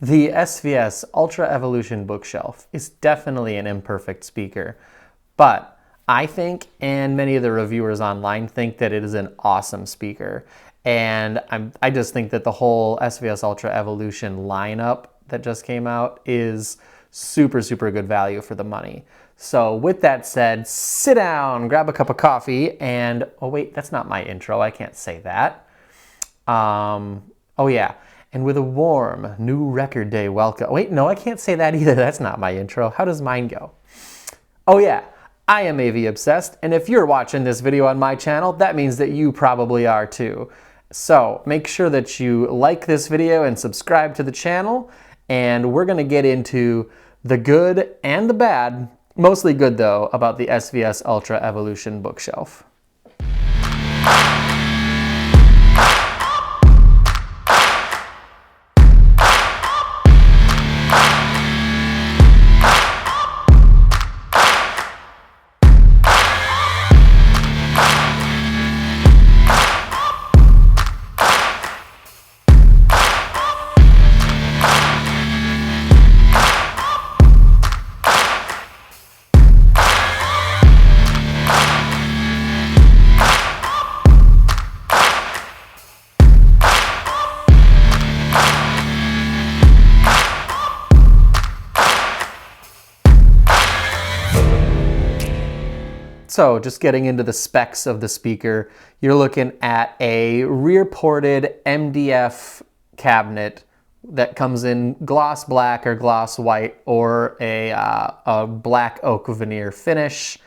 The SVS Ultra Evolution bookshelf is definitely an imperfect speaker, but I think, and many of the reviewers online think, that it is an awesome speaker. And I just think that the whole SVS Ultra Evolution lineup that just came out is super, super good value for the money. So with that said, sit down, grab a cup of coffee, and, oh wait, that's not my intro, I can't say that. Oh yeah, and with a warm new record day welcome. Wait, no, I can't say that either, that's not my intro. How does mine go? Oh yeah, I am AV Obsessed, and if you're watching this video on my channel, that means that you probably are too. So make sure that you like this video and subscribe to the channel, and we're gonna get into the good and the bad, mostly good though, about the SVS Ultra Evolution bookshelf. So just getting into the specs of the speaker, you're looking at a rear-ported MDF cabinet that comes in gloss black or gloss white or a black oak veneer finish.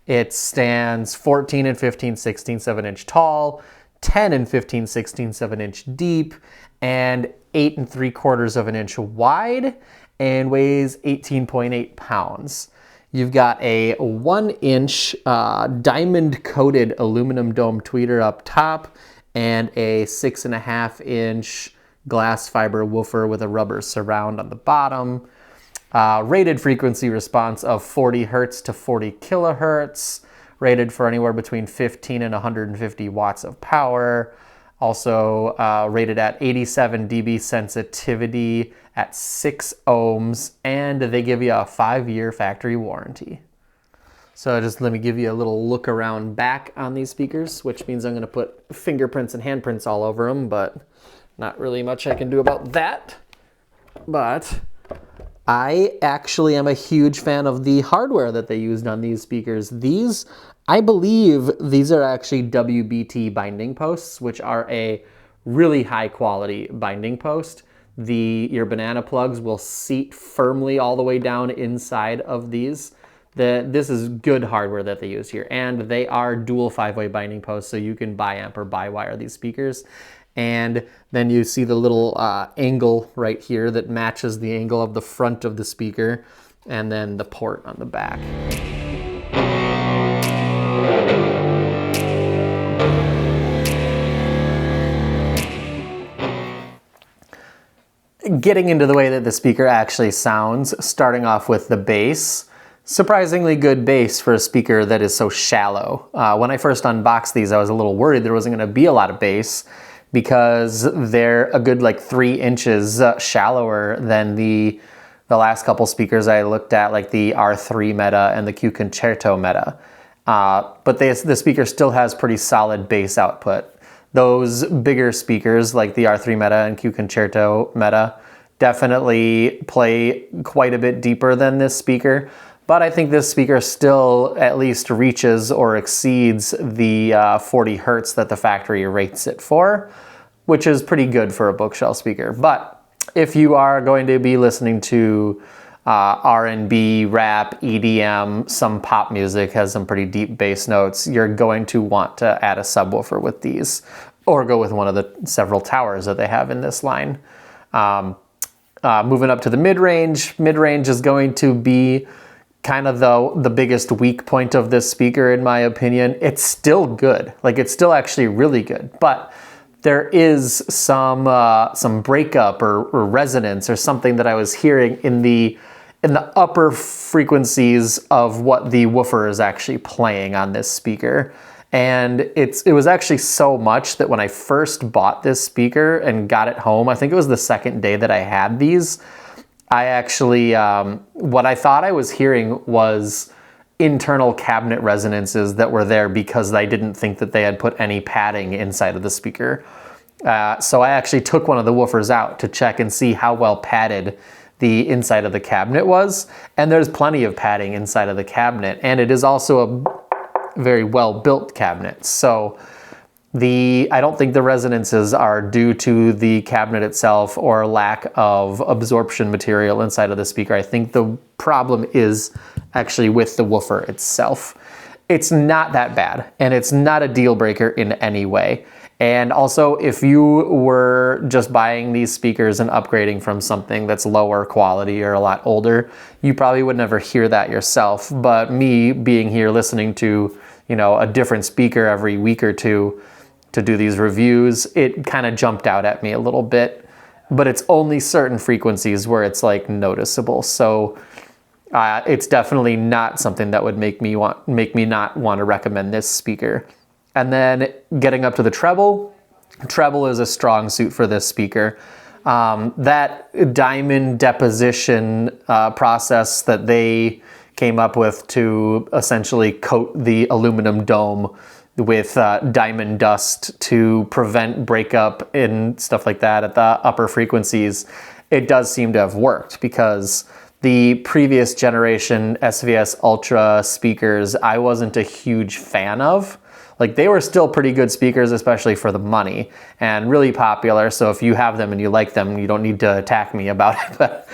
It stands 14 and 15/16 7-inch tall, 10 and 15/16 7-inch deep, and 8 3/4 of an inch wide, and weighs 18.8 pounds. You've got a 1-inch diamond-coated aluminum dome tweeter up top and a 6.5-inch glass fiber woofer with a rubber surround on the bottom. Rated frequency response of 40 hertz to 40 kilohertz, rated for anywhere between 15 and 150 watts of power. Also rated at 87 dB sensitivity at 6 ohms, and they give you a 5-year factory warranty. So just let me give you a little look around back on these speakers, which means I'm going to put fingerprints and handprints all over them, but not really much I can do about that. But I actually am a huge fan of the hardware that they used on these speakers. I believe these are actually WBT binding posts, which are a really high quality binding post. Your banana plugs will seat firmly all the way down inside of these. This is good hardware that they use here, and they are dual 5-way binding posts, so you can bi-amp or bi-wire these speakers. And then you see the little angle right here that matches the angle of the front of the speaker, and then the port on the back. Getting into the way that the speaker actually sounds, starting off with the bass. Surprisingly good bass for a speaker that is so shallow. When I first unboxed these, I was a little worried there wasn't going to be a lot of bass because they're a good 3 inches shallower than the last couple speakers I looked at, like the R3 Meta and the Q Concerto Meta. But the speaker still has pretty solid bass output. Those bigger speakers like the R3 Meta and Q Concerto Meta definitely play quite a bit deeper than this speaker, but I think this speaker still at least reaches or exceeds the 40 hertz that the factory rates it for, which is pretty good for a bookshelf speaker. But if you are going to be listening to R&B, rap, EDM, some pop music has some pretty deep bass notes, you're going to want to add a subwoofer with these, or go with one of the several towers that they have in this line. Moving up to the mid-range. Mid-range is going to be kind of the biggest weak point of this speaker, in my opinion. It's still good. It's still actually really good, but there is some breakup or resonance or something that I was hearing in the upper frequencies of what the woofer is actually playing on this speaker. And it was actually so much that when I first bought this speaker and got it home, I think it was the second day that I had these, I actually, what I thought I was hearing was internal cabinet resonances that were there because I didn't think that they had put any padding inside of the speaker. So I actually took one of the woofers out to check and see how well padded the inside of the cabinet was. And there's plenty of padding inside of the cabinet. And it is also a very well built cabinet. So I don't think the resonances are due to the cabinet itself or lack of absorption material inside of the speaker. I think the problem is actually with the woofer itself. It's not that bad, and it's not a deal breaker in any way. And also, if you were just buying these speakers and upgrading from something that's lower quality or a lot older, you probably would never hear that yourself. But me being here listening to, a different speaker every week or two to do these reviews, it kind of jumped out at me a little bit. But it's only certain frequencies where it's like noticeable. So it's definitely not something that would make me not want to recommend this speaker. And then getting up to the treble is a strong suit for this speaker. That diamond deposition process that they came up with to essentially coat the aluminum dome with diamond dust to prevent breakup and stuff like that at the upper frequencies, it does seem to have worked, because the previous generation SVS Ultra speakers, I wasn't a huge fan of. Like, they were still pretty good speakers, especially for the money, and really popular. So if you have them and you like them, you don't need to attack me about it. But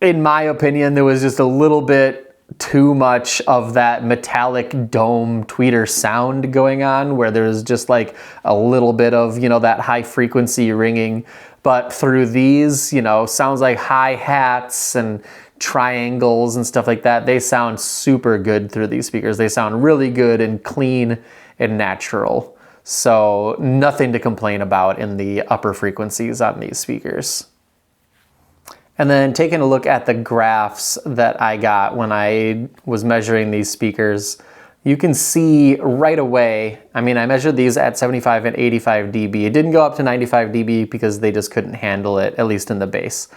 in my opinion, there was just a little bit too much of that metallic dome tweeter sound going on, where there's just like a little bit of, that high frequency ringing. But through these, sounds like hi-hats and triangles and stuff like that, they sound super good through these speakers. They sound really good and clean and natural. So nothing to complain about in the upper frequencies on these speakers. And then taking a look at the graphs that I got when I was measuring these speakers, you can see right away, I measured these at 75 and 85 dB. It didn't go up to 95 dB because they just couldn't handle it, at least in the bass.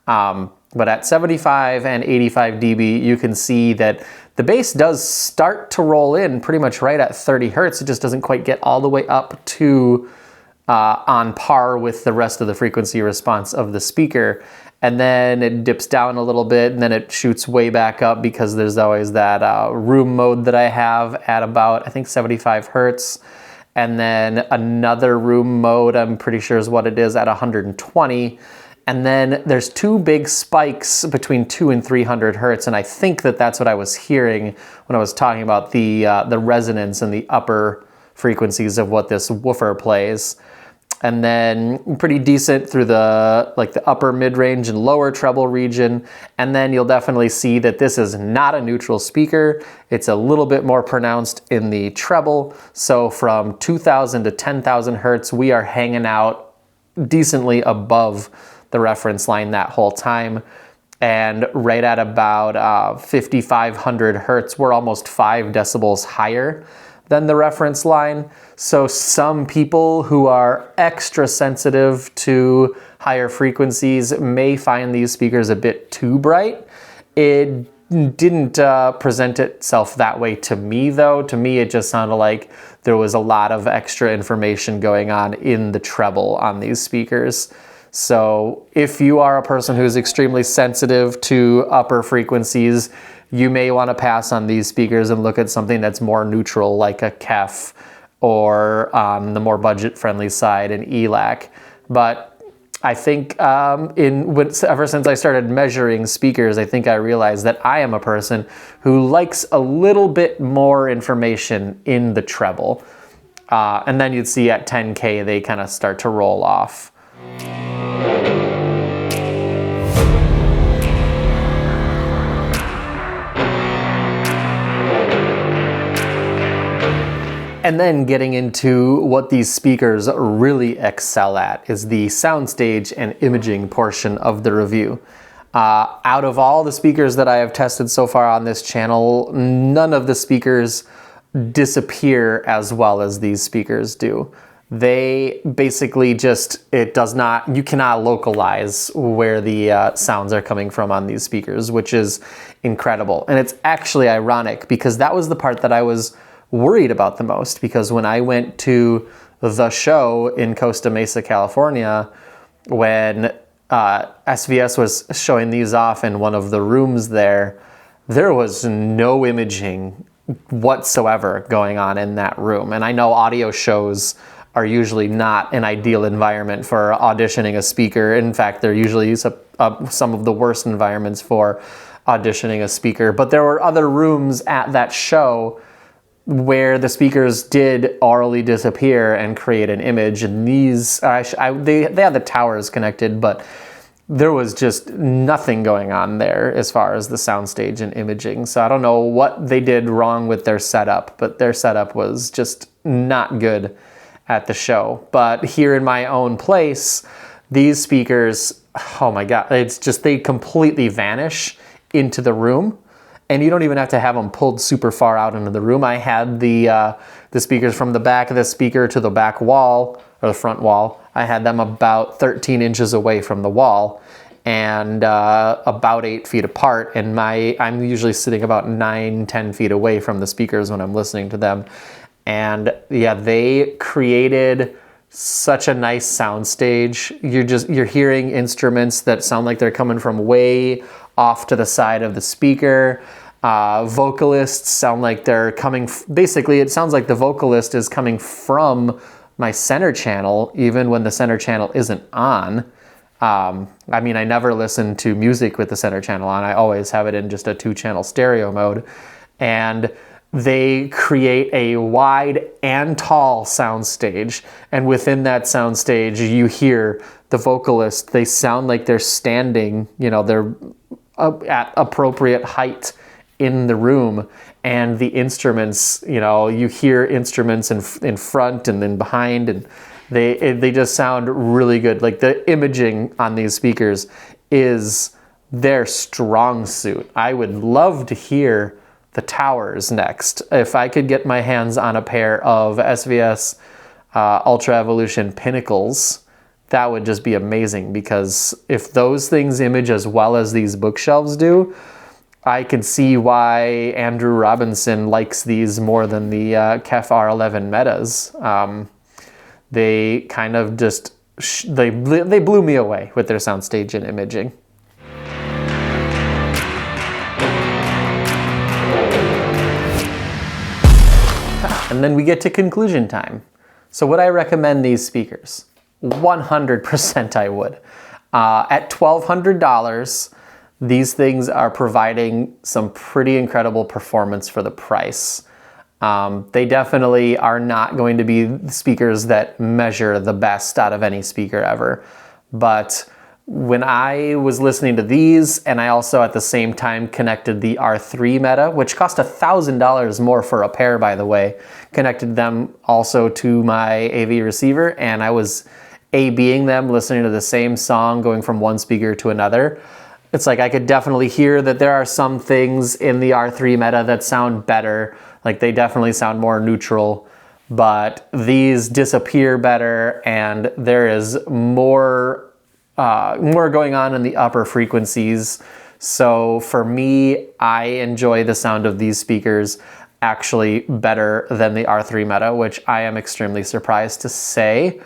But at 75 and 85 dB, you can see that the bass does start to roll in pretty much right at 30 hertz. It just doesn't quite get all the way up to on par with the rest of the frequency response of the speaker. And then it dips down a little bit, and then it shoots way back up because there's always that room mode that I have at about, I think, 75 hertz. And then another room mode, I'm pretty sure is what it is, at 120. And then there's two big spikes between 200 and 300 hertz. And I think that that's what I was hearing when I was talking about the resonance and the upper frequencies of what this woofer plays. And then pretty decent through the upper mid-range and lower treble region. And then you'll definitely see that this is not a neutral speaker. It's a little bit more pronounced in the treble. So from 2000 to 10,000 hertz, we are hanging out decently above the reference line that whole time. And right at about 5,500 hertz, we're almost 5 decibels higher than the reference line. So some people who are extra sensitive to higher frequencies may find these speakers a bit too bright. It didn't present itself that way to me, though. To me, it just sounded like there was a lot of extra information going on in the treble on these speakers. So if you are a person who's extremely sensitive to upper frequencies, you may want to pass on these speakers and look at something that's more neutral, like a KEF, or on the more budget-friendly side, an Elac. But I think ever since I started measuring speakers, I think I realized that I am a person who likes a little bit more information in the treble. And then you'd see at 10K, they kind of start to roll off. And then getting into what these speakers really excel at is the soundstage and imaging portion of the review. Out of all the speakers that I have tested so far on this channel, none of the speakers disappear as well as these speakers do. They basically just, you cannot localize where the sounds are coming from on these speakers, which is incredible. And it's actually ironic because that was the part that I was worried about the most, because when I went to the show in Costa Mesa, California, when SVS was showing these off in one of the rooms there was no imaging whatsoever going on in that room. And I know audio shows are usually not an ideal environment for auditioning a speaker. In fact, they're usually some of the worst environments for auditioning a speaker. But there were other rooms at that show where the speakers did aurally disappear and create an image. And these, they had the towers connected, but there was just nothing going on there as far as the soundstage and imaging. So I don't know what they did wrong with their setup, but their setup was just not good at the show. But here in my own place, these speakers, oh my God, it's just, they completely vanish into the room. And you don't even have to have them pulled super far out into the room. I had the speakers from the back of the speaker to the back wall, or the front wall. I had them about 13 inches away from the wall and about 8 feet apart. And I'm usually sitting about 9-10 feet away from the speakers when I'm listening to them. And yeah, they created such a nice sound stage. You're hearing instruments that sound like they're coming from way off to the side of the speaker. Vocalists sound like they're coming, basically it sounds like the vocalist is coming from my center channel, even when the center channel isn't on. I mean, I never listen to music with the center channel on. I always have it in just a 2-channel stereo mode. And they create a wide and tall sound stage. And within that sound stage, you hear the vocalist, they sound like they're standing, they're at appropriate height in the room. And the instruments, you hear instruments in front and then behind, and they just sound really good. Like the imaging on these speakers is their strong suit. I would love to hear the towers next. If I could get my hands on a pair of SVS Ultra Evolution Pinnacles, that would just be amazing, because if those things image as well as these bookshelves do, I can see why Andrew Robinson likes these more than the KEF R11 Metas. They kind of just, they blew me away with their soundstage and imaging. And then we get to conclusion time. So would I recommend these speakers? 100% I would. At $1,200, these things are providing some pretty incredible performance for the price. They definitely are not going to be speakers that measure the best out of any speaker ever. But when I was listening to these, and I also at the same time connected the R3 Meta, which cost $1,000 more for a pair, by the way, connected them also to my AV receiver, and I was A/Bing them, listening to the same song, going from one speaker to another. It's like I could definitely hear that there are some things in the R3 Meta that sound better. Like they definitely sound more neutral, but these disappear better, and there is more going on in the upper frequencies. So for me, I enjoy the sound of these speakers actually better than the R3 Meta, which I am extremely surprised to say.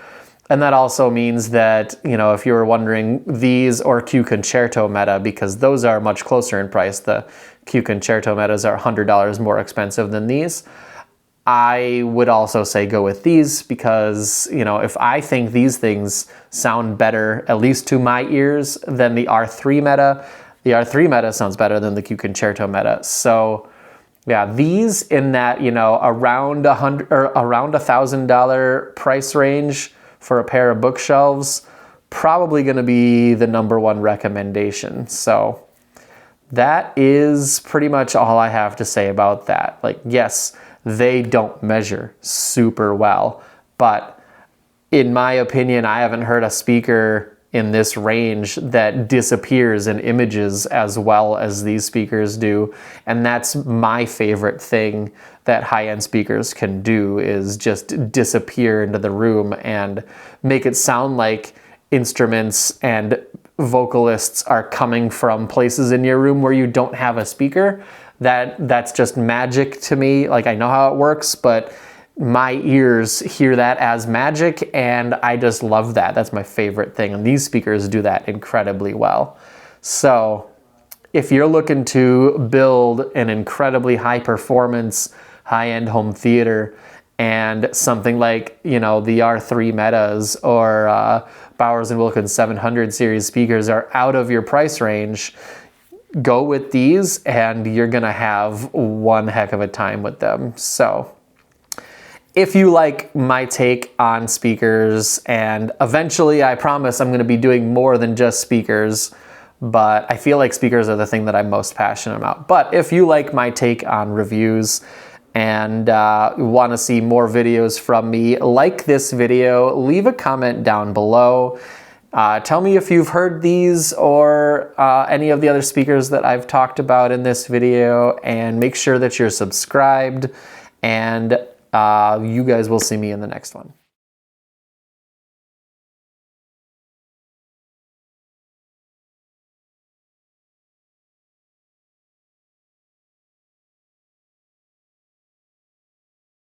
And that also means that, if you were wondering, these or Q Concerto Meta, because those are much closer in price, the Q Concerto Metas are $100 more expensive than these. I would also say go with these because, if I think these things sound better, at least to my ears, than the R3 Meta sounds better than the Q Concerto Meta. So yeah, these in that, around $1,000 price range for a pair of bookshelves, probably going to be the #1 recommendation. So that is pretty much all I have to say about that. Like, yes, they don't measure super well, but in my opinion, I haven't heard a speaker, in this range that disappears in images as well as these speakers do. And that's my favorite thing that high-end speakers can do, is just disappear into the room and make it sound like instruments and vocalists are coming from places in your room where you don't have a speaker. That's just magic to me. Like, I know how it works, but my ears hear that as magic, and I just love that. That's my favorite thing, and these speakers do that incredibly well. So if you're looking to build an incredibly high performance, high-end home theater, and something like, you know, the R3 Metas or Bowers & Wilkins 700 series speakers are out of your price range, go with these and you're gonna have one heck of a time with them. So if you like my take on speakers, and eventually I promise I'm gonna be doing more than just speakers, but I feel like speakers are the thing that I'm most passionate about. But if you like my take on reviews and want to see more videos from me, like this video, leave a comment down below. Tell me if you've heard these or any of the other speakers that I've talked about in this video, and make sure that you're subscribed, and you guys will see me in the next one.